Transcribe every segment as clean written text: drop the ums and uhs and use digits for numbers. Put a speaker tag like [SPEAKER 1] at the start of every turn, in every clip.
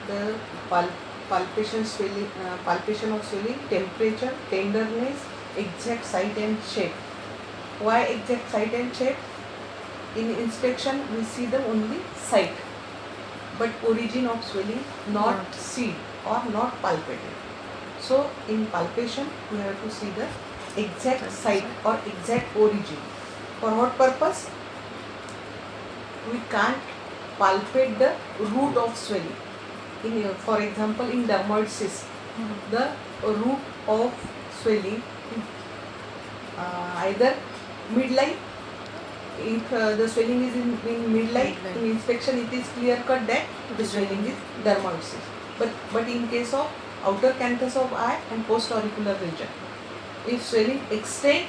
[SPEAKER 1] the palpation of swelling, temperature, tenderness, exact site and shape. Why exact site and shape? In inspection we see the only site, but origin of swelling not seen or not palpated. So in palpation we have to see the exact site or exact origin. For what purpose? We can't palpate the root of swelling. For example, in dermoid cyst, the root of swelling is either midline. If the swelling is in midline, in inspection it is clear cut that the swelling is dermoid cyst. But in case of outer canthus of eye and post-auricular region, if swelling extend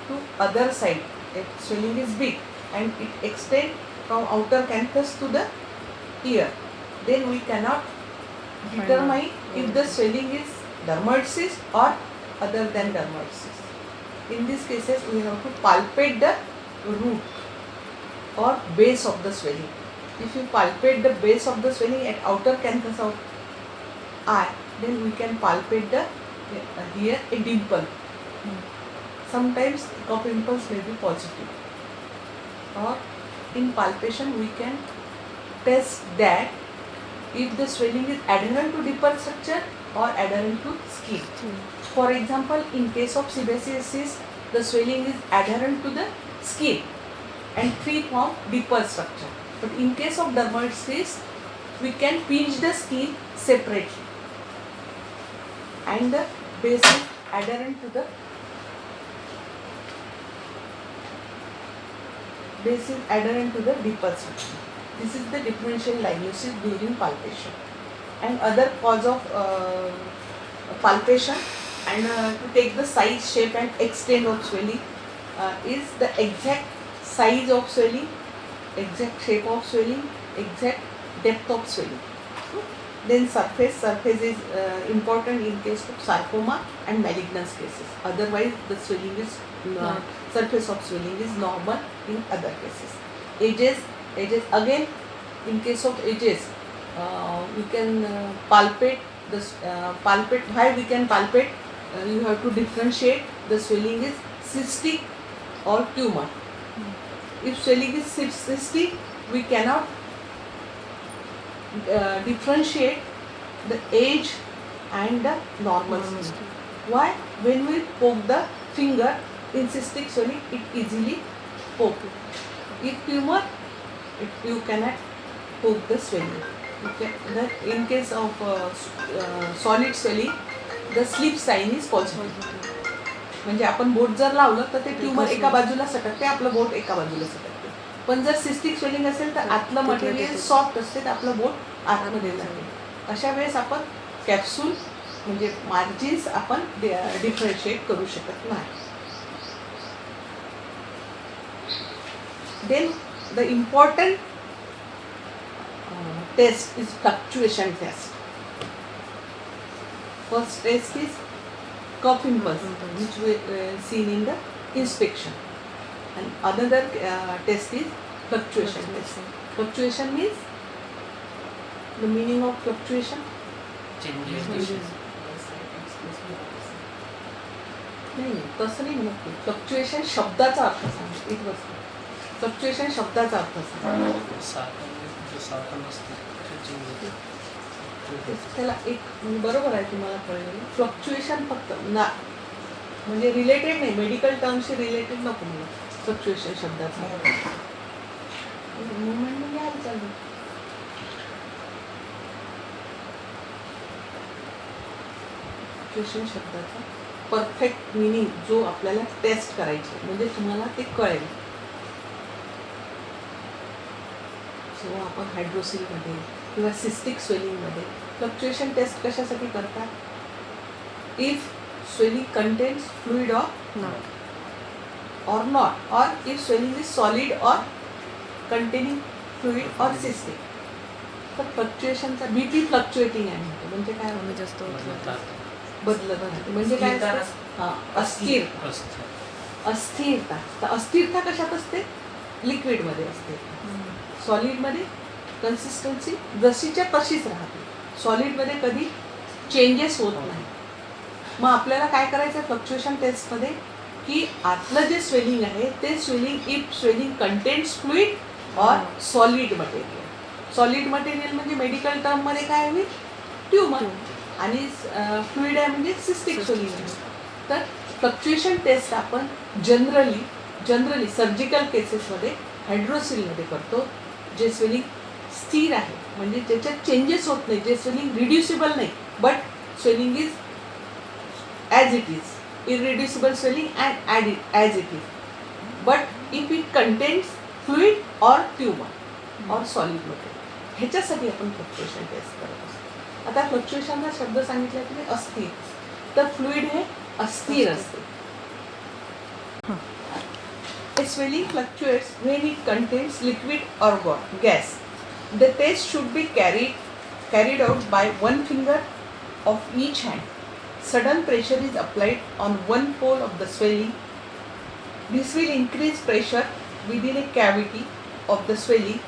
[SPEAKER 1] to other side, if swelling is big and it extend from outer canthus to the ear, then we cannot determine if the swelling is dermoid cyst or other than dermoid cyst. In these cases, we have to palpate the root or base of the swelling. If you palpate the base of the swelling at outer canthus of eye, then we can palpate the here a dimple. Sometimes cup impulse may be positive. Or in palpation we can test that if the swelling is adherent to deeper structure or adherent to skin. For example, in case of sebaceous cyst, the swelling is adherent to the skin and free from deeper structure. But in case of dermoid cyst, we can pinch the skin separately and the base is adherent to the deeper structure. This is the differential diagnosis during palpation. And other cause of palpation and to take the size, shape and extent of swelling is the exact size of swelling, exact shape of swelling, exact depth of swelling. Then surface is important in case of sarcoma and malignant cases. Otherwise the swelling is surface of swelling is normal in other cases. Edges again, in case of edges we can palpate why we can palpate. You have to differentiate the swelling is cystic or tumor. If swelling is cystic, we cannot differentiate the age and the normal skin. Why? When we poke the finger in cystic swelling, it easily poke. If tumor, you cannot poke the swelling. Okay. In case of solid swelling, the slip sign is positive. म्हणजे आपण बोट जर लावलं तर ते tumour एका बाजूला सटकते, आपलं बोट एका बाजूला सटकते. पण जर सिस्टिक स्वेलिंग असेल तर आतलं मटेरियल सॉफ्ट असते, तर आपलं बोट आतमध्ये जाते. अशा वेळेस आपण कॅप्सूल म्हणजे मार्जिन्स आपण डिफरन्शिएट करू शकत नाही. Then the important test is fluctuation test. First test is cup impulse, which we seen in the inspection, and another test is fluctuation test. Fluctuation means the meaning of fluctuation.
[SPEAKER 2] Changes.
[SPEAKER 1] नाही तसं नाही म्हणत. Fluctuation शब्दाचा अर्थ सांग. एक वस्तू fluctuation शब्दाचा अर्थ सांग. त्याला एक बरोबर आहे, तुम्हाला कळलं. फ्लक्च्युएशन फक्त ना म्हणजे रिलेटेड नाही, मेडिकल टर्मशी रिलेटेड नको मला फ्लक्च्युएशन शब्दाचा. मुवमेंट म्हणजे हालचाल. फ्लक्च्युएशन शब्दाचा परफेक्ट मिनिंग जो आपल्याला टेस्ट करायची म्हणजे तुम्हाला ते कळेल. सो आपण हायड्रोसिलमध्ये किंवा सिस्टिक स्वेलिंगमध्ये फ्लक्च्युएशन टेस्ट कशासाठी करतात? If swelling contains fluid or not, or if swelling is solid or containing fluid or cystic. तर फ्लक्च्युएशनचा बीपी फ्लक्च्युएटिंग आहे म्हणतो. म्हणजे काय बदलत राहते. म्हणजे काय अस्थिरता. तर अस्थिरता कशात असते? लिक्विडमध्ये असते. सॉलिडमध्ये कन्सिस्टन्सी जशीच्या तशीच राहते. सॉलिडमध्ये कधी चेंजेस होत नाही. मग आपल्याला काय करायचं आहे फ्लक्च्युएशन टेस्टमध्ये की आतलं जे स्वेलिंग आहे ते स्वेलिंग कंटेन्स फ्लुइड और सॉलिड मटेरियल. सॉलिड मटेरियल म्हणजे मेडिकल टर्ममध्ये काय होईल ट्यूमर आणि फ्लुइड आहे म्हणजे सिस्टिक स्वेलिंग. तर फ्लक्च्युएशन टेस्ट आपण जनरली सर्जिकल केसेसमध्ये हायड्रोसिलमध्ये करतो. जे स्वेलिंग स्थिर आहे म्हणजे त्याच्यात चेंजेस होत नाही, जे स्वेलिंग रिड्युसिबल नाही but swelling is as it is, irreducible swelling and add it as it is, but if it contains fluid or tumor or solid material. ह्याच्यासाठी आपण फ्लक्च्युएशन टेस्ट करत असतो. आता फ्लक्च्युएशनचा शब्द सांगितला की अस्थिर, तर फ्लुइड हे अस्थिर असते. A swelling fluctuates when it contains liquid or gas. The test should be carried out by one finger of each hand. Sudden pressure is applied on one pole of the swelling. This will increase pressure within a cavity of the swelling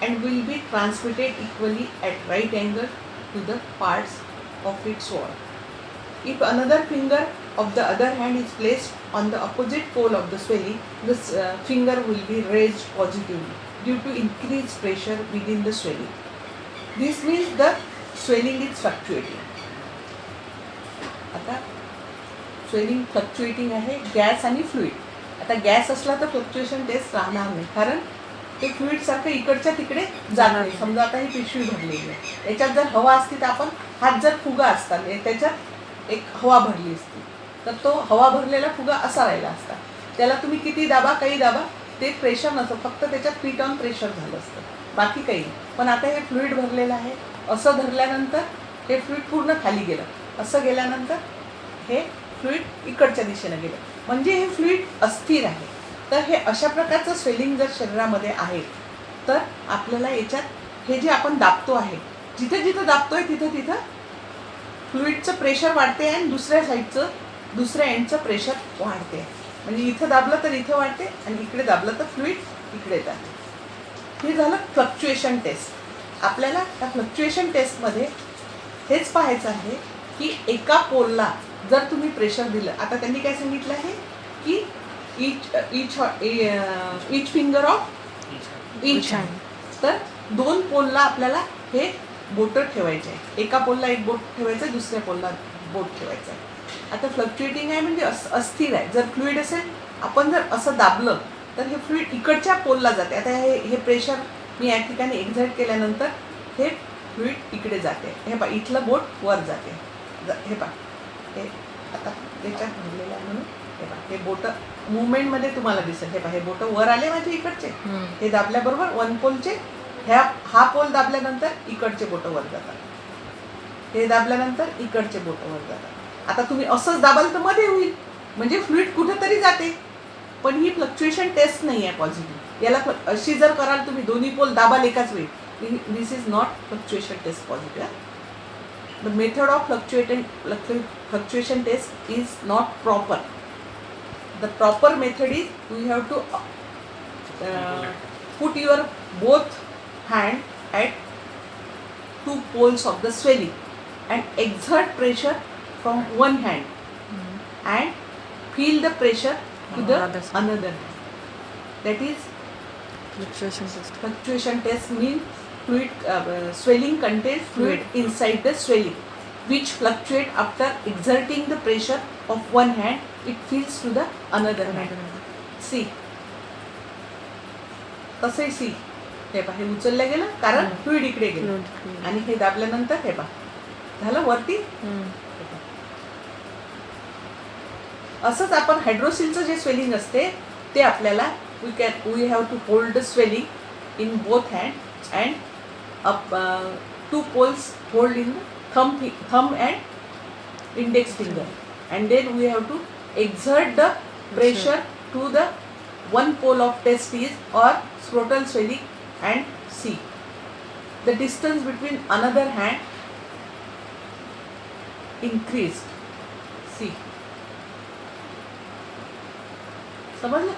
[SPEAKER 1] and will be transmitted equally at right angle to the parts of its wall. If another finger of the other hand is placed on the opposite pole of the swelling, this finger will be raised positively due to increased pressure within the swelling. This means the swelling is fluctuating. आता swelling fluctuating आहे gas आणि fluid. आता gas असला तर fluctuation taste राहणार नाही, कारण ते फ्लुइडसारखं इकडच्या तिकडे जाणार नाही. समजा आता ही पिशवी भरलेली आहे, याच्यात जर हवा असती तर आपण हात जर फुगा असता त्याच्यात एक हवा भरली असती तर तो हवा भरलेला फुगा असा राहिला असता. त्याला तुम्ही किती दाबा काही दाबा ते प्रेशर नसतं, फक्त त्याच्यात पीट ऑन प्रेशर झालं असतं, बाकी काही नाही. पण आता हे फ्लुइड भरलेलं आहे, असं धरल्यानंतर हे फ्लुइड पूर्ण खाली गेलं, असं गेल्यानंतर हे फ्लुइड इकडच्या दिशेनं गेलं, म्हणजे हे फ्लुइड अस्थिर आहे. तर हे अशा प्रकारचं स्वेलिंग जर शरीरामध्ये आहे तर आपल्याला याच्यात हे जे आपण दाबतो आहे, जिथं जिथं दाबतोय तिथं तिथं फ्लुइडचं प्रेशर वाढते आणि दुसऱ्या एंडचं प्रेशर वाढते. म्हणजे इथं दाबलं तर इथं वाढते आणि इकडे दाबलं तर फ्लुइड इकडे जाते. हे झालं फ्लक्च्युएशन टेस्ट. आपल्याला त्या फ्लक्च्युएशन टेस्टमध्ये हेच पाहायचं आहे की एका पोलला जर तुम्ही प्रेशर दिलं, आता त्यांनी काय सांगितलं आहे की इच फिंगर ऑफ इच हँड, तर दोन पोलला आपल्याला हे बोटं ठेवायचे आहे. एका पोलला एक बोट ठेवायचं आहे, दुसऱ्या पोलला बोट ठेवायचं आहे. आता फ्लक्च्युएटिंग आहे म्हणजे अस्थिर आहे. जर फ्लुइड असेल, आपण जर असं दाबलं तर हे फ्लुइड इकडच्या पोलला जाते. आता हे प्रेशर मी या ठिकाणी एक्झर्ट केल्यानंतर हे फ्लुइड इकडे जाते. हे पहा, इथलं बोट वर जाते. हे पहा, हे आता त्याच्यात भरलेलं आहे म्हणून हे पहा, हे बोटं मुवमेंटमध्ये तुम्हाला दिसेल. हे पहा, हे बोटं वर आले माझे इकडचे, हे दाबल्याबरोबर वन पोलचे हा पोल दाबल्यानंतर इकडचे बोटं वर जातात, हे दाबल्यानंतर इकडचे बोटं वर जातात. आता तुम्ही असंच दाबाल तर मध्ये होईल, म्हणजे फ्लुइड कुठेतरी जाते. पण ही फ्लक्च्युएशन टेस्ट नाही आहे पॉझिटिव्ह. याला अशी जर कराल तुम्ही दोन्ही पोल दाबाल एकाच वेळी, this is not fluctuation test positive. The method of fluctuation test is not proper. The proper method is you have to put your both hand at two poles of the swelling and exert pressure from one hand and feel the pressure to the another hand. That is
[SPEAKER 3] Fluctuation test.
[SPEAKER 1] Fluctuation test means fluid swelling contains fluid inside the swelling, which fluctuate after exerting the pressure of one hand. It feels to the another hand. See, तसंही C, हे पहा, हे उचललं गेलं कारण fluid इकडे गेलं आणि हे दाबल्यानंतर हे पहा झालं वरती. असंच आपण हायड्रोसिलचं जे स्वेलिंग असते ते आपल्याला we have to hold the swelling in both hands and up two poles hold in the thumb and index finger, and then we have to exert the pressure to the one pole of testes or scrotal swelling and see the distance between another hand increased. See, समझलं?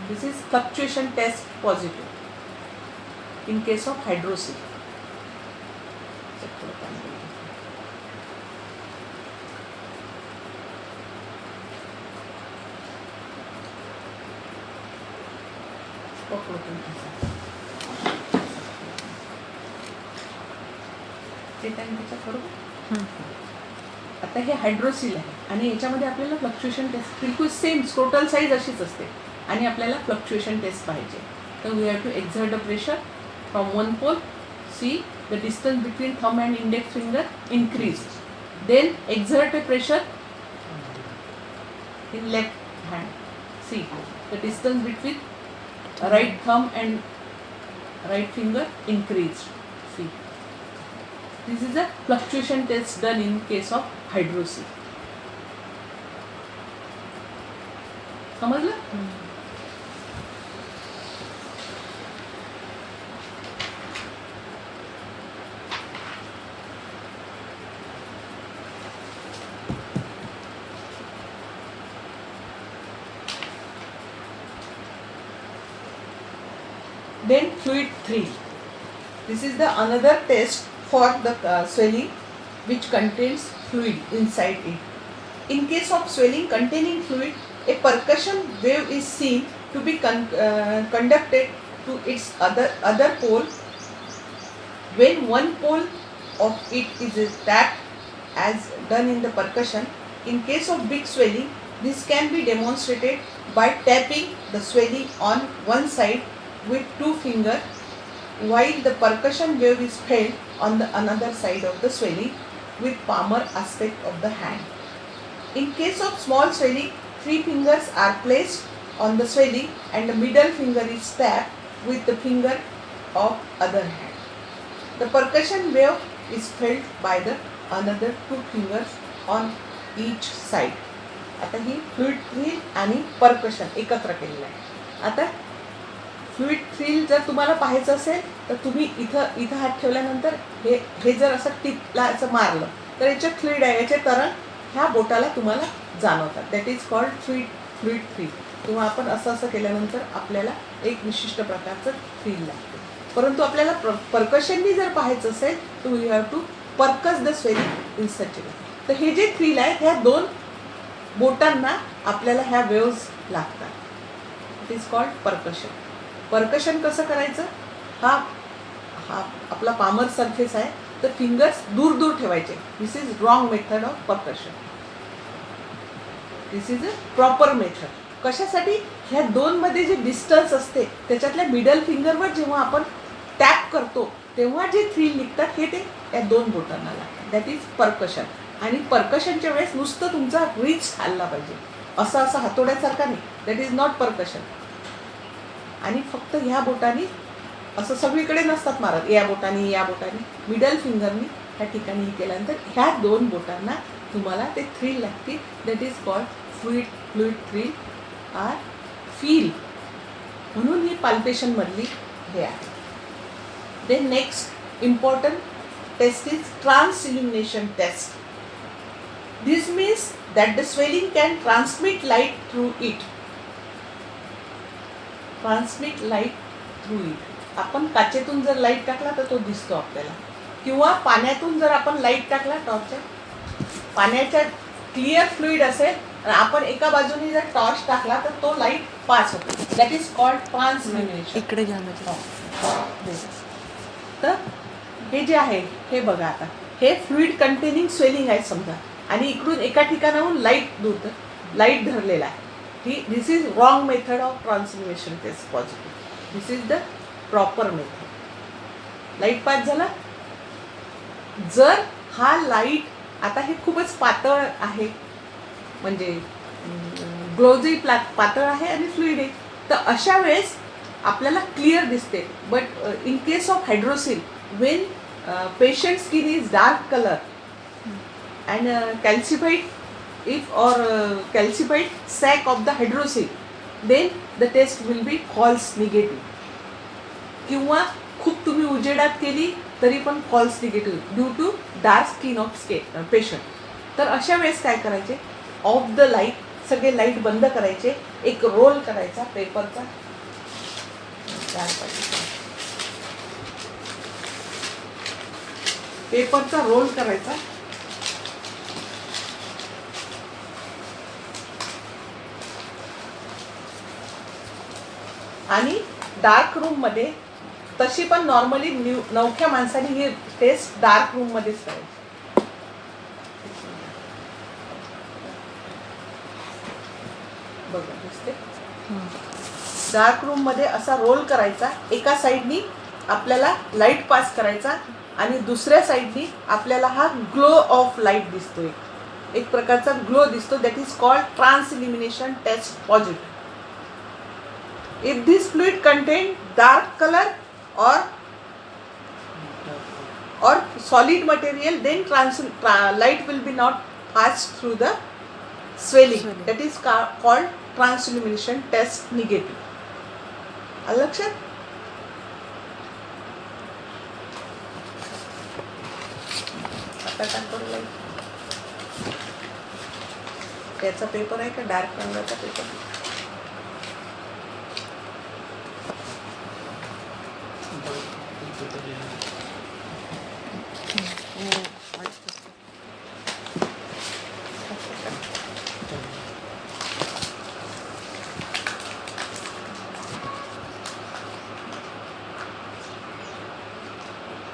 [SPEAKER 1] This is fluctuation test positive in case of hydrosil. आता हे hydrocele आहे आणि याच्यामध्ये आपल्याला fluctuation test बिलकुल same total size अशीच असते आणि आपल्याला फ्लक्च्युएशन टेस्ट पाहिजे. तर we have to exert the pressure from one pole. See the distance between thumb and index finger increase. Then exert a pressure in left hand. See the distance between right thumb and right finger increased. See, this is a fluctuation test done in case of hydrocele. समजलं? Then fluid thrill. This is the another test for the swelling which contains fluid inside it. In case of swelling containing fluid, a percussion wave is seen to be conducted to its other pole. When one pole of it is tapped as done in the percussion, in case of big swelling, this can be demonstrated by tapping the swelling on one side with two fingers while the percussion wave is felt on the another side of the swelling with palmar aspect of the hand. In case of small swelling, 3 fingers are placed on the swelling and the middle finger is tapped with the finger of other hand. The percussion wave is felt by the another 2 fingers on each side. आता ही fluid thrill आणि percussion एकत्र केलेलं आहे. आता fluid thrill जर तुम्हाला पाहायचं असेल तर तुम्ही इथं हात ठेवल्यानंतर हे जर असं टिपला असं मारलं तर याच्यात फ्लुइड आहे, याचे तरंग ह्या बोटाला तुम्हाला जाणवतात. That is called fluid thrill. किंवा आपण असं केल्यानंतर आपल्याला एक विशिष्ट प्रकारचं थ्रिल लागते. परंतु आपल्याला परकशननी जर पाहायचं असेल तर we have to percuss the swelling in such way. तर हे जे थ्रिल आहे ह्या 2 बोटांना आपल्याला ह्या वेव्ज लागतात. It is called percussion. Percussion कसं करायचं? हा आपला पामर सरफेस आहे तर फिंगर्स दूर दूर ठेवायचे. This is wrong method of percussion. This is a proper method. कशासाठी? ह्या 2 मध्ये जे डिस्टन्स असते त्याच्यातल्या मिडल फिंगरवर जेव्हा आपण टॅप करतो तेव्हा जे थ्रिल निघतात हे ते या 2 बोटांना लागतात. That is percussion. आणि परकशनच्या वेळेस नुसतं तुमचा रिच हलला पाहिजे, असं हातोड्यासारखा नाही. That is not percussion. आणि फक्त ह्या बोटांनी असं सगळीकडे नसतात मारत, या बोटांनी मिडल फिंगरनी ह्या ठिकाणी केल्यानंतर ह्या 2 बोटांना तुम्हाला ते थ्रिल लागते. That is called fluid thrill or feel. म्हणून ही पाल्पेशनमधली हे आहे. Then next important test is transillumination test. This means that the swelling can transmit light through it. Transmit light through it. आपण काचेतून जर लाईट टाकला तर तो दिसतो आपल्याला. किंवा पाण्यातून जर आपण लाईट टाकला टॉर्चच्या, पाण्याच्या क्लिअर फ्लुइड असेल आणि आपण एका बाजूने जर टॉर्च टाकला तर तो लाईट पास होतो. That is called transillumination.
[SPEAKER 3] इकडे घ्या.
[SPEAKER 1] तर हे जे आहे हे बघा. आता हे फ्लुइड कंटेनिंग स्वेलिंग आहे समजा आणि इकडून एका ठिकाणाहून लाईट धरलेला आहे. This is wrong method of transmission test positive. This is the proper method. Light pass झाला. जर हा लाईट आता हे खूपच पातळ आहे, म्हणजे ग्लोजी पातळ आहे आणि फ्लुइड आहे, तर अशा वेळेस आपल्याला क्लिअर दिसते. But in case of hydrocele Wien patient skin is dark colour and calcified sac of the hydrocele, then the test will be false negative. किंवा खूप तुम्ही उजेडात केली तरी पण false negative due to dark skin of patient. तर अशा वेळेस काय करायचे? ऑफ द लाईट, सगळे लाईट बंद करायचे. एक रोल करायचा पेपरचा, पेपरचा रोल करायचा. आणि डार्क रूममध्ये तशी पण नॉर्मली नवख्या माणसाने ही टेस्ट डार्क रूममध्येच करायची. बघा दिसते. डार्क रूममध्ये असा रोल करायचा. एका साईडनी आपल्याला लाईट पास करायचा आणि दुसऱ्या साईडनी आपल्याला हा ग्लो ऑफ लाईट दिसतोय. एक प्रकारचा ग्लो दिसतो. That is called transillumination test positive. If this fluid contain dark color or solid material, then light will be not passed through the swelling. That is called transillumination test negative. आलं लक्षात? आता टाकतो light. त्याचा paper आहे का dark रंगाचा paper?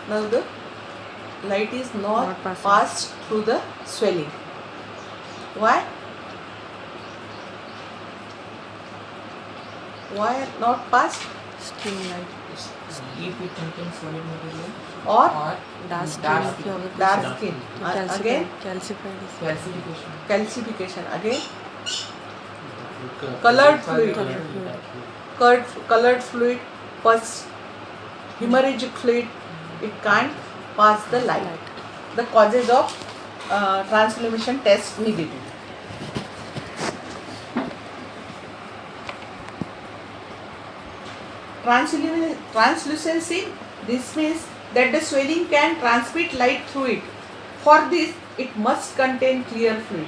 [SPEAKER 1] Now the light is not passed through the swelling. Why? Why not passed?
[SPEAKER 3] Still light.
[SPEAKER 2] If it contains solid material
[SPEAKER 1] Or
[SPEAKER 3] Dark
[SPEAKER 2] dark
[SPEAKER 3] skin.
[SPEAKER 2] skin.
[SPEAKER 1] dark skin. Again
[SPEAKER 3] Calcified.
[SPEAKER 2] calcification.
[SPEAKER 1] calcification. Again colored fluid. Colored fluid, pus, hemorrhagic fluid. It can't pass the light. The causes of translumination test negative. Translucency, this means that the swelling can transmit light through it. For this, it must contain clear fluid.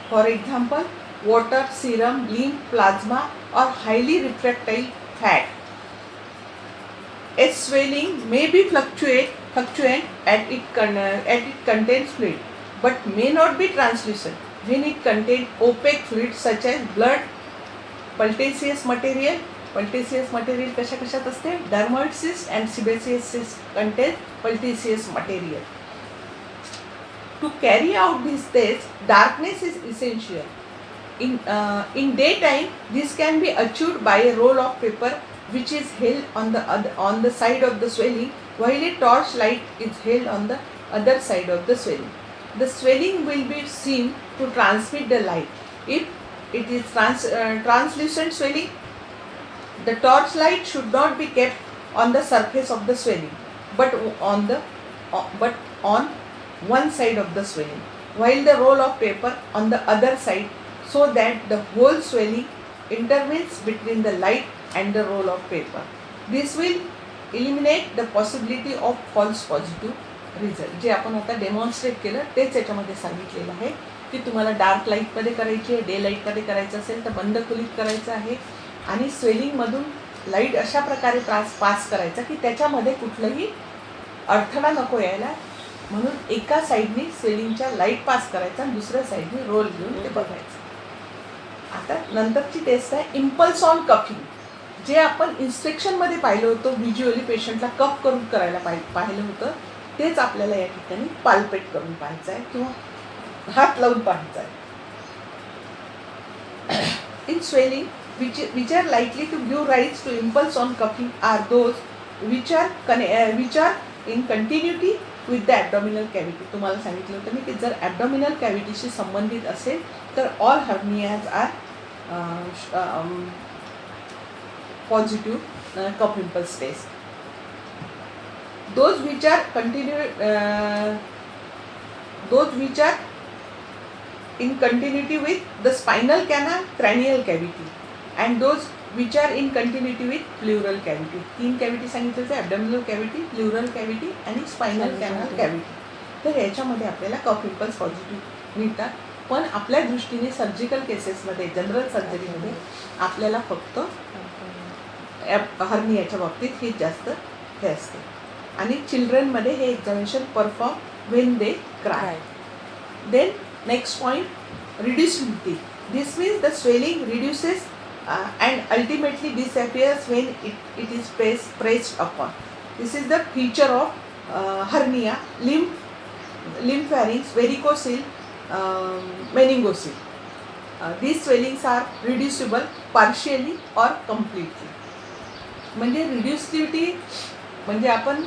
[SPEAKER 1] For example, water, serum, lymph, plasma, or highly refractile fat. A swelling may be fluctuant and it contains fluid, but may not be translucent when it contains opaque fluid such as blood, pultaceous material. Pultaceous material कशा कशात असते? Dermoid cyst and sebaceous cyst contain pultaceous material. To carry out this test, darkness is essential. In daytime, this can be achieved by a roll of paper which is held on the side of the swelling, while a torch light is held on the other side of the swelling. The swelling will be seen to transmit the light. If it is translucent swelling, the torch light should not be kept on the surface of the swelling, but on one side of the swelling, while the roll of paper on the other side, so that the whole swelling intervenes between the light and the roll of paper. This will eliminate the possibility of false positive result. जे आपण आता demonstrate केलं तेच याच्यामध्ये सांगितलेलं आहे की तुम्हाला डार्क लाईटमध्ये करायची आहे, डे लाईटमध्ये करायचं असेल तर बंद खोलीत करायचं आहे. आणि स्वेलिंगमधून लाईट अशा प्रकारे पास करायचा की त्याच्यामध्ये कुठलंही अडथळा नको यायला, म्हणून एका साईडनी स्वेलिंगच्या लाईट पास करायचा आणि दुसऱ्या साईडनी रोल घेऊन ते बघायचं. आता नंतरची टेस्ट आहे इम्पल्स ऑन कफिंग. जे आपण इन्स्ट्रक्शनमध्ये पाहिलं होतं, व्हिज्युअली पेशंटला कफ करून करायला पाहिलं होतं, तेच आपल्याला या ठिकाणी पाल्पेट करून पाहायचं आहे किंवा हात लावून पाहायचा आहे. In swelling which are likely to give rise to impulse on coughing are those which are in continuity with the abdominal cavity. तुम्हाला सांगितलं होतं मी की जर abdominal cavityशी संबंधित असेल तर all hernias are positive cough impulse test. Those which are in continuity with the spinal canal, cranial cavity, and those which are in continuity with pleural cavity. 3 cavity सांगितलं होतं, ॲबडॉमिनल कॅव्हिटी, प्ल्युरल कॅव्हिटी आणि spinal canal cavity. तर याच्यामध्ये आपल्याला कफ impulse positive मिळतात. पण आपल्या दृष्टीने सर्जिकल केसेसमध्ये, जनरल सर्जरीमध्ये आपल्याला फक्त हर्नियाच्या बाबतीत ही जास्त हे असते. आणि चिल्ड्रनमध्ये हे examination perform when they cry.
[SPEAKER 3] Cry.
[SPEAKER 1] Then next point, reducibility. This means the swelling reduces and ultimately disappears when it is pressed upon. This is the feature of hernia, lympharynx, varicocele, meningocele. These swellings are reducible partially or completely. म्हणजे रिड्युसिबिलिटी म्हणजे आपण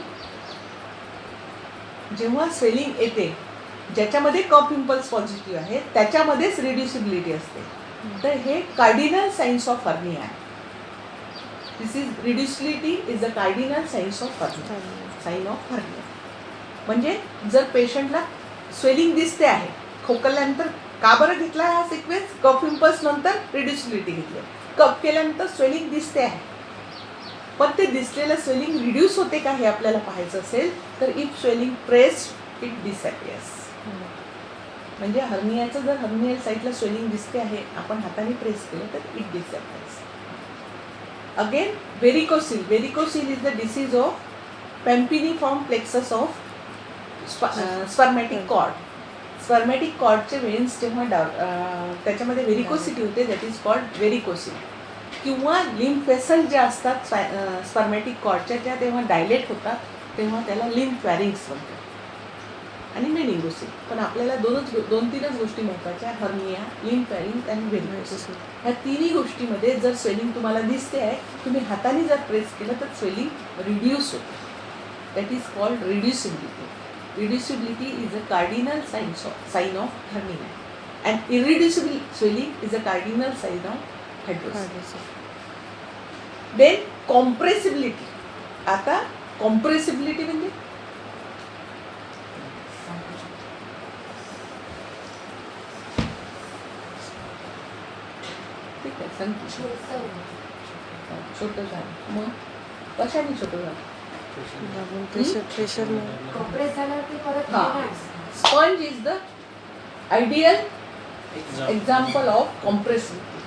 [SPEAKER 1] जेव्हा swelling येते ज्याच्यामध्ये कफ impulse positive आहे त्याच्यामध्येच रिड्युसिबिलिटी असते. तर हे कार्डिनल सायन्स ऑफ हर्निया आहे. This is reducibility is the cardinal signs of hernia, sign of hernia. म्हणजे जर पेशंटला स्वेलिंग दिसते आहे खोकल्यानंतर, का बरं घेतला हा सिक्वेन्स? कफ इम्पल्स नंतर रिड्युसिबिलिटी घेतली, कफ केल्यानंतर स्वेलिंग दिसते आहे, पण ते दिसलेलं स्वेलिंग रिड्यूस होते का हे आपल्याला पाहायचं असेल तर if swelling pressed it disappears. म्हणजे हर्नियाचं जर हर्नियल साईडला स्वेलिंग दिसते आहे, आपण हाताने प्रेस केलं तर it disappears. Again varicocele. Varicocele is the disease of pampiniform plexus of spermatic cord. Spermatic कॉर्डचे वेन्स जेव्हा त्याच्यामध्ये व्हेरिकोसिटी होते दॅट इज कॉल्ड व्हेरिकोसिल. किंवा लिम्फ वेसल ज्या असतात स्पर्मॅटिक कॉर्डच्या त्या तेव्हा डायलेट होतात तेव्हा त्याला लिम्फॅरिंक्स म्हणतात. आणि मेनिंगोसिल. पण आपल्याला दोन तीनच गोष्टी महत्त्वाच्या, हर्निया, लिम्फॅरिंक्स आणि व्हेरिकोसिल. ह्या तिन्ही गोष्टीमध्ये जर स्वेलिंग तुम्हाला दिसते आहे, तुम्ही हाताने जर प्रेस केलं तर स्वेलिंग रिड्यूस होते. That is called reducibility. Reducibility is a cardinal sign of hernia, and irreducible swelling is a cardinal sign of hydrosis. Then compressibility. आता compressibility म्हणजे ठीक आहे सांगते. छोटं झालं मग कशाने छोटं झालं?
[SPEAKER 3] Pressure
[SPEAKER 1] sponge is the ideal example of compressibility.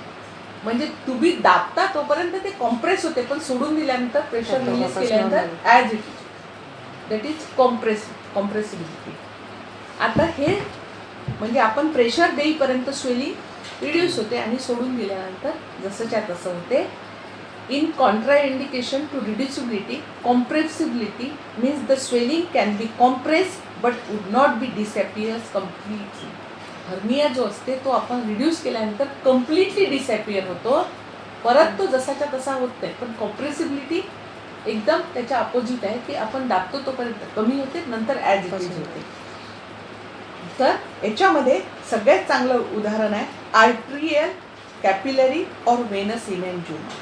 [SPEAKER 1] म्हणजे तुम्ही दाबता तोपर्यंत ते कॉम्प्रेस होते, पण सोडून दिल्यानंतर प्रेशर रिलीज केल्यानंतर as it is that is compressibility. आता हे म्हणजे आपण प्रेशर देईपर्यंत स्वेलिंग रिड्यूस होते आणि सोडून दिल्यानंतर जसंच्या तसं होते. In contraindication to reducibility, compressibility means the swelling can be compressed but would not be disappears completely. Hernia जो असते तो आपण रिड्यूस केल्यानंतर कम्प्लिटली डिसअपियर होतो, परत तो जसाच्या तसा होत नाही. पण कॉम्प्रेसिबिलिटी एकदम त्याच्या अपोजिट आहे की आपण दाबतो तोपर्यंत कमी होते, नंतर ॲज इट इज होते. तर याच्यामध्ये सगळ्यात चांगलं उदाहरण आहे आर्ट्रियल, कॅपिलरी और वेनस हिमेंजिओमा.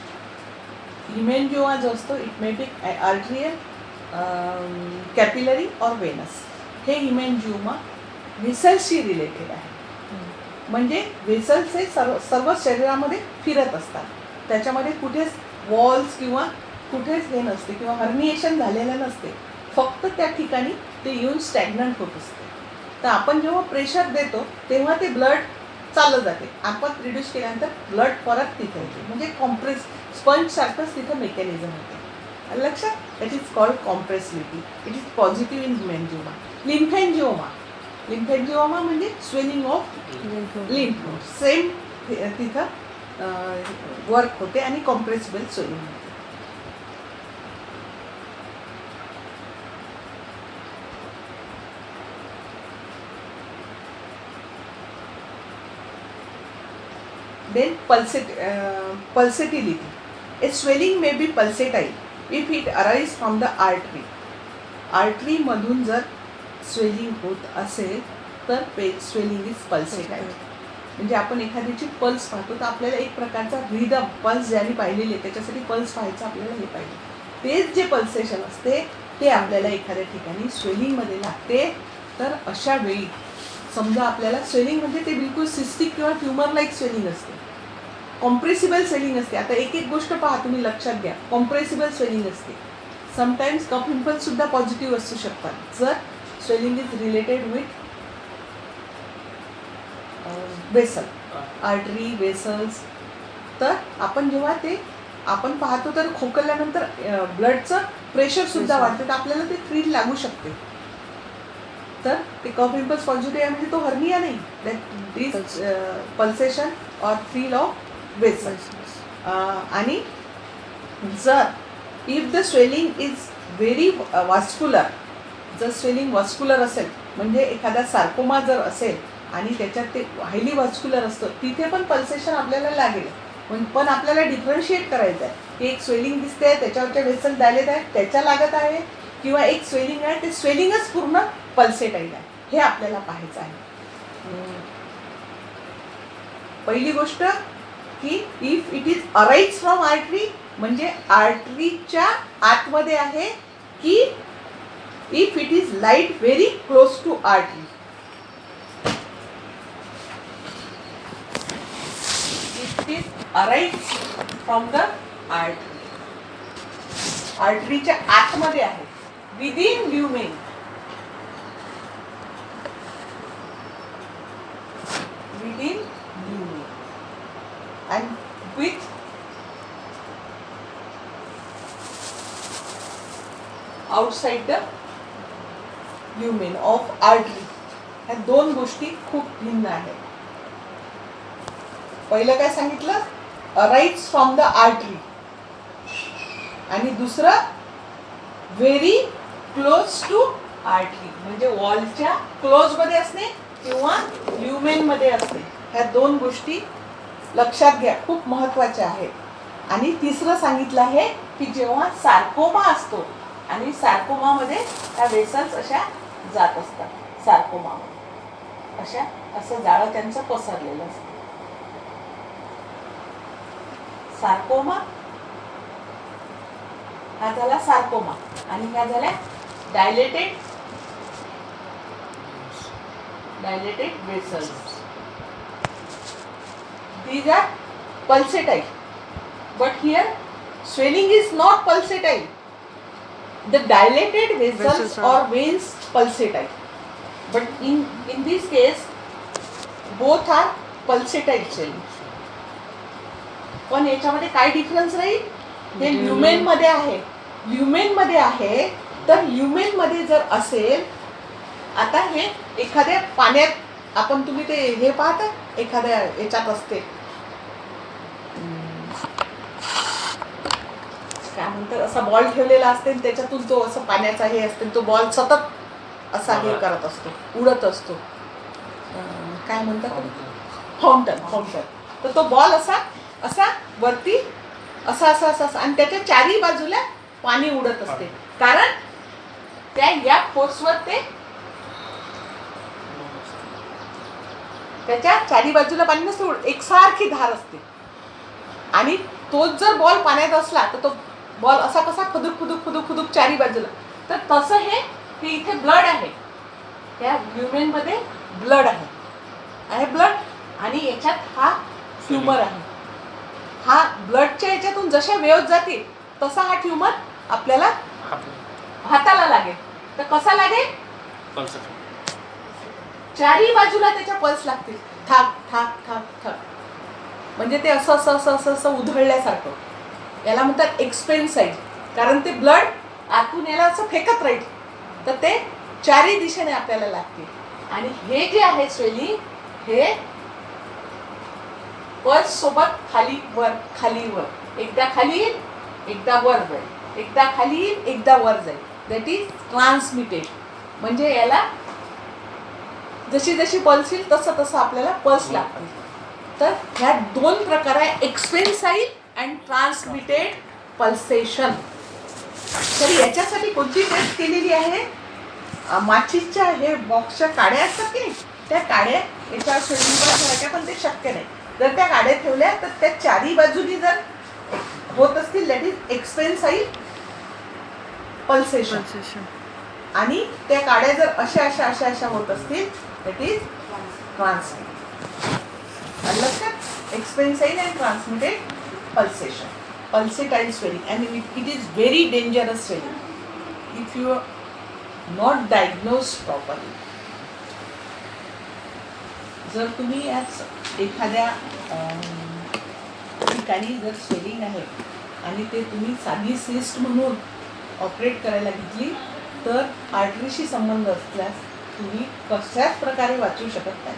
[SPEAKER 1] हिमेंजिओमा जो असतो it may be arterial, capillary और वेनस. हे हिमेंजिओमा व्हेसल्सशी रिलेटेड आहे. म्हणजे व्हेसल्स हे सर्व शरीरामध्ये फिरत असतात, त्याच्यामध्ये कुठेच वॉल्स किंवा कुठेच हे नसते किंवा हर्निएशन झालेलं नसते, फक्त त्या ठिकाणी ते येऊन स्टॅग्नंट होत असते. तर आपण जेव्हा प्रेशर देतो तेव्हा ते ब्लड चाललं जाते, आपण रिड्यूस केल्यानंतर ब्लड परत तिथे येते. म्हणजे कॉम्प्रेस स्पंज सारखंच तिथं मेकॅनिझम होते. लक्षात? That is called compressibility. It is positive in hemangioma. Lymphangioma. Lymphangioma म्हणजे swelling of lymph node. Same तिथं वर्क होते आणि कॉम्प्रेसिबल स्वेलिंग होते. Then pulsatility. A swelling may be pulsatile if it arises from the artery. Artery मधून जर swelling होत असेल तर स्वेलिंग इज पल्सेटाईल. म्हणजे आपण एखाद्याची पल्स पाहतो तर आपल्याला एक प्रकारचा रिदम, पल्स ज्याने पाहिलेली आहे त्याच्यासाठी पल्स पाहायचं आपल्याला हे पाहिजे. तेच जे पल्सेशन असते ते आपल्याला एखाद्या ठिकाणी स्वेलिंगमध्ये लागते. तर अशा वेळी समजा आपल्याला स्वेलिंग म्हणजे ते बिलकुल सिस्टिक किंवा ट्युमर लाईक स्वेलिंग असते, कॉम्प्रेसिबल स्वेलिंग असते. आता एक एक गोष्ट पहा, तुम्ही लक्षात घ्या. कॉम्प्रेसिबल स्वेलिंग असते. समटाईम्स कफ पिंपल्स सुद्धा पॉझिटिव्ह असू शकतात जर swelling is related with vessel, artery, vessels. तर आपण जेव्हा ते आपण पाहतो तर खोकल्यानंतर ब्लडचं प्रेशर सुद्धा
[SPEAKER 3] Pressure.
[SPEAKER 1] वाढतं तर आपल्याला ते थ्रिल लागू शकते. तर ते कफ इम्पल्स पॉझिटिव्ह म्हणजे तो हर्निया नाही, that is pulsation or thrill of vessel. आणि जर if the swelling is very vascular, जर स्वेलिंग वास्क्युलर असेल म्हणजे एखादा सार्कोमा जर असेल आणि त्याच्यात ते हायली वास्क्युलर असतं, तिथे पण पल्सेशन आपल्याला लागेल. पण आपल्याला डिफरन्शिएट करायचं आहे की एक स्वेलिंग दिसते आहे, त्याच्यावरच्या व्हेसल डायलेट आहे, त्याच्या लागत आहे, किंवा एक स्वेलिंग आहे, ते स्वेलिंगच पूर्ण पल्सेटाईल आहे, हे आपल्याला पाहायचं आहे. पहिली गोष्ट की if it is arise from artery, म्हणजे आर्टरीच्या आतमध्ये आहे, की if it is light very close to artery. It is arise from the artery, आर्टरीच्या आतमध्ये आहे, within lumen, within lumen and with outside the lumen of artery. ह्या दोन गोष्टी खूप भिन्न आहेत. पहिलं काय सांगितलं, अराइज फ्रॉम द आर्टरी, आणि दुसरं व्हेरी क्लोज टू आर्टरी, म्हणजे वॉलच्या क्लोज मध्ये असणे किंवा ल्युमेन मध्ये असणे. ह्या दोन गोष्टी लक्षात घ्या, खूप महत्त्वाच्या आहेत. आणि तिसरं सांगितलं आहे की जेव्हा सार्कोमा असतो आणि सार्कोमामध्ये त्या वेसल्स अशा जात असतात, सार्कोमामध्ये अशा असं जाळं त्यांचं पसरलेलं असतं. सार्कोमा हा झाला सार्कोमा, आणि ह्या झाल्या dilated vessels. These are pulsatile, but here swelling is not pulsatile. The dilated vessels
[SPEAKER 3] Vessels are-
[SPEAKER 1] or veins pulsatile, but in this case both are pulsatile swelling. पण याच्यामध्ये काय डिफरन्स राहील, हे ल्युमेन मध्ये आहे, ल्युमेन मध्ये आहे. तर ल्युमेन मध्ये जर असेल, आता हे एखाद्या पाण्यात आपण, तुम्ही ते हे पाहता एखाद्या याच्यात असते, काय म्हणतात, असा बॉल ठेवलेला असते आणि त्याच्यातून तो असं पाण्याचा हे असते, तो बॉल सतत असा हे करत असतो, उडत असतो, काय म्हणतात, फाउंटन. तर तो बॉल असा वरती असा आणि त्याच्या चारही बाजूला पाणी उडत असते, कारण त्या या फोर्सवर ते त्याच्या चारी बाजूला पाणी नसते, एकसारखी धार असते. आणि तोच जर बॉल पाण्यात असला तर तो बॉल असा कसा खुदूक चारी बाजूला. तर तसं हे इथे ब्लड आहे, त्या ल्युमेनमध्ये ब्लड आहे ब्लड, आणि याच्यात हा ट्यूमर आहे. हा ब्लडच्या याच्यातून जशा वेव्ह जातील तसा हा ट्यूमर आपल्याला हाताला लागेल. तर कसा लागेल, चारही बाजूला त्याच्या पल्स लागतील, थाक थाक थाक थाक, म्हणजे ते असं उधळल्यासारखं. याला म्हणतात एक्सपेन्साइड, कारण ते ब्लड आतून याला असं फेकत राहील, तर ते चारही दिशेने आपल्याला लागते. आणि हे जे आहे स्वेलिंग, हे पल्स सोबत खाली वर, एकदा खाली येईल एकदा वर जाईल, एकदा खाली येईल एकदा वर जाईल. That is transmitted. म्हणजे याला जशी पल्स येईल तसं आपल्याला पल्स लागते. तर ह्या दोन प्रकार आहे, एक्सपेन्साइल अँड ट्रान्समिटेड पल्सेशन. तर याच्यासाठी कोणती टेस्ट केलेली आहे, माचीसच्या हे बॉक्सच्या काड्या असतात की नाही, त्या काड्या याच्यावर ठेवायच्या, पण ते शक्य नाही. जर त्या काड्या ठेवल्या तर त्या चारी बाजूनी जर होत असतील, दॅट इज एक्सपेन्साइल पल्सेशन. आणि त्या काड्या जर अशा होत असतील, दॅट इज ट्रान्समिटेड. लक्षात, expansile and transmitted pulsation, pulsatile swelling, and it is very dangerous swelling if you not diagnosed properly. जर तुम्ही आज एखाद्या ठिकाणी जर स्वेलिंग आहे आणि ते तुम्ही साधी सिस्ट म्हणून ऑपरेट करायला घेतली तर आर्टरीशी संबंध असल्यास तुम्ही कशाच प्रकारे वाचू शकत नाही.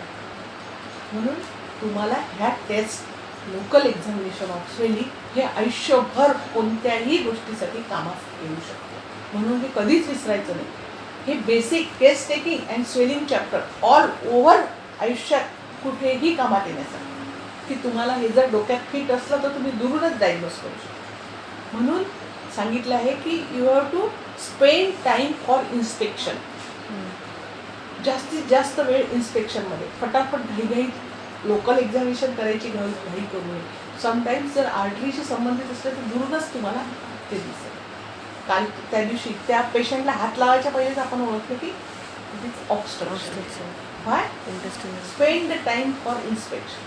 [SPEAKER 1] म्हणून तुम्हाला ह्या test local examination of swelling हे आयुष्यभर कोणत्याही गोष्टीसाठी कामात येऊ शकते. म्हणून हे कधीच विसरायचं नाही. हे basic test taking and swelling chapter all over आयुष्यात कुठेही कामात येण्यासाठी की तुम्हाला हे जर डोक्यात फिट असलं तर तुम्ही दुरूनच डायग्नोज करू शकता. म्हणून सांगितलं आहे की you have to spend time for inspection. जास्तीत जास्त वेळ इन्स्पेक्शनमध्ये फटाफट घाईघाईत लोकल एक्झामिनेशन करायची घाई करू नये. समटाईम्स जर आर्टरीशी संबंधित असलं तर दुरूनच तुम्हाला ते दिसेल. काल त्या दिवशी त्या पेशंटला हात लावायच्या पहिलेच आपण ओळखलं की it is obstruction. Why? Spend the time for inspection.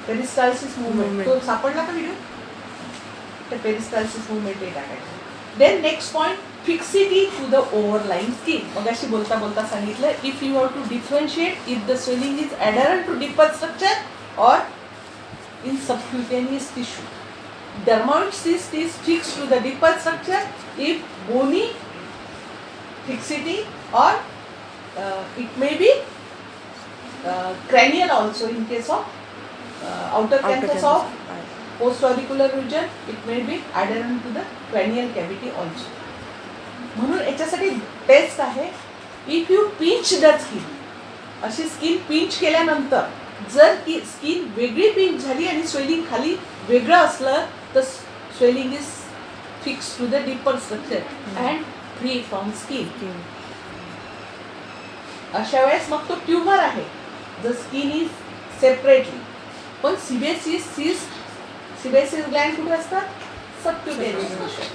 [SPEAKER 1] Peristalsis movement तो सापडला का व्हिडिओ? त्या पेरिस्टाल्सिस मुवमेंट हे टाकायचं. Then next point fixity to the overlying skin. मग अशी बोलता बोलता सांगितलं if you have to differentiate if the swelling is adherent to deeper structure or in subcutaneous tissue. Dermoid cyst is fixed to the deeper structure if bony fixity or it may be cranial also in case of outer canthus of post-auricular region. It may be adherent to the cranial cavity also. म्हणून याच्यासाठी taste आहे if you pinch the skin. अशी skin pinch केल्यानंतर जर की skin वेगळी pinch झाली आणि स्वेलिंग खाली वेगळं असलं तर swelling is fix to the deeper structure and free from skin. अशा वेळेस मग तो ट्युमर आहे. The skin is separately. पण सिबेसिस ग्लँड कुठे असतात? Subcutaneous region.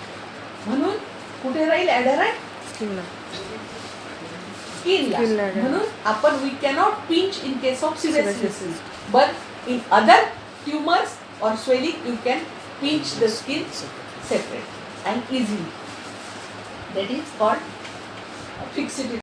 [SPEAKER 1] म्हणून कुठे राहील ॲडरंट? स्किनला. म्हणून आपण we cannot pinch in case of sebaceous. But in other tumours or swelling you can pinch the skin separate and easily. That is called fixity.